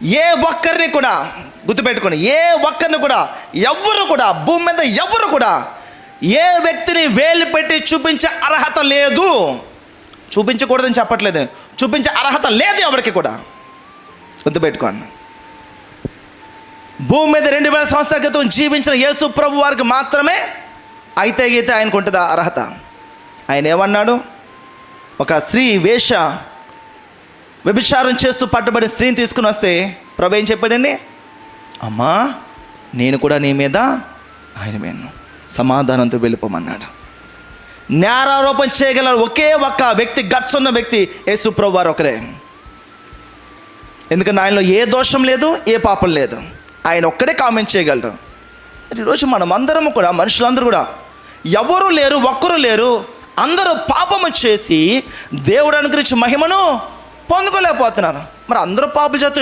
ఏ ఒక్కరిని కూడా గుర్తుపెట్టుకోండి, ఏ ఒక్కరిని కూడా ఎవ్వరు కూడా భూమి మీద ఎవ్వరు కూడా ఏ వ్యక్తిని వేలు పెట్టి చూపించే అర్హత లేదు. చూపించకూడదని చెప్పట్లేదు, చూపించే అర్హత లేదు ఎవరికి కూడా. గుర్తుపెట్టుకోండి. భూమి మీద 2000 సంవత్సరాల క్రితం జీవించిన యేసు ప్రభు వారికి మాత్రమే అయితే ఆయనకు ఉంటుంది అర్హత. ఆయన ఏమన్నాడు? ఒక స్త్రీ వేష వ్యభిచారం చేస్తూ పట్టుబడి స్త్రీని తీసుకుని వస్తే ప్రభు ఏం చెప్పాడండి? అమ్మా, నేను కూడా నీ మీద ఆయన మీద సమాధానంతో వెళ్ళిపోమన్నాడు. నేరారోపణ చేయగల ఒకే ఒక్క వ్యక్తి, గట్స్ ఉన్న వ్యక్తి యేసు ప్రభు వారు ఒకరే. ఎందుకంటే ఆయనలో ఏ దోషం లేదు, ఏ పాపం లేదు. ఆయన ఒక్కడే కామెంట్ చేయగలరు. ఈరోజు మనం అందరము కూడా, మనుషులందరూ కూడా ఎవరు లేరు, ఒక్కరు లేరు. అందరూ పాపము చేసి దేవుడు అనుగ్రహించిన మహిమను పొందుకోలేకపోతున్నారు. మరి అందరూ పాపం చేస్తూ